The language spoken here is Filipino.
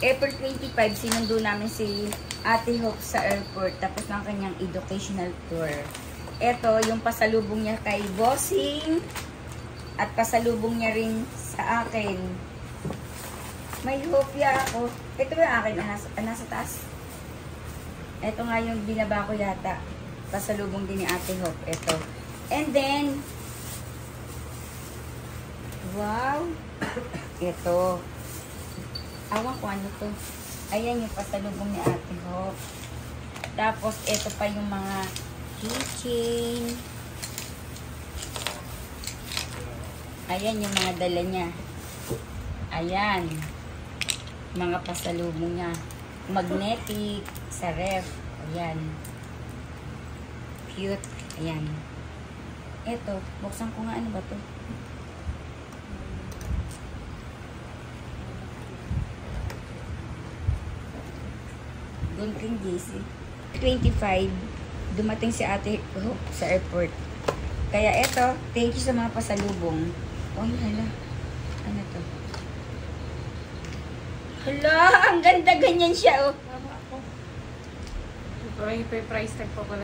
April 25, sinundo namin si Ate Hope sa airport tapos ng kanyang educational tour. Ito, yung pasalubong niya kay Bossing at pasalubong niya rin sa akin. May hopya ako. Ito ba yung akin? Nasa taas? Ito nga yung binaba ko yata. Pasalubong din ni Ate Hope. Ito. And then, wow! Ito. Awan ko ano to. Ayan yung pasalubong ni Ate Hope. Tapos, ito pa yung mga keychain. Ayan yung mga dala niya. Ayan. Mga pasalubong niya. Magnetic sa ref. Ayan. Cute. Ayan. Ito. Buksan ko nga ano ba to. Gunting JC. 25. Dumating si Ate Hope sa airport. Kaya eto, thank you sa mga pasalubong. Oh, hala. Ano to? Hala, ang ganda ganyan siya, oh. May price tag pa pala.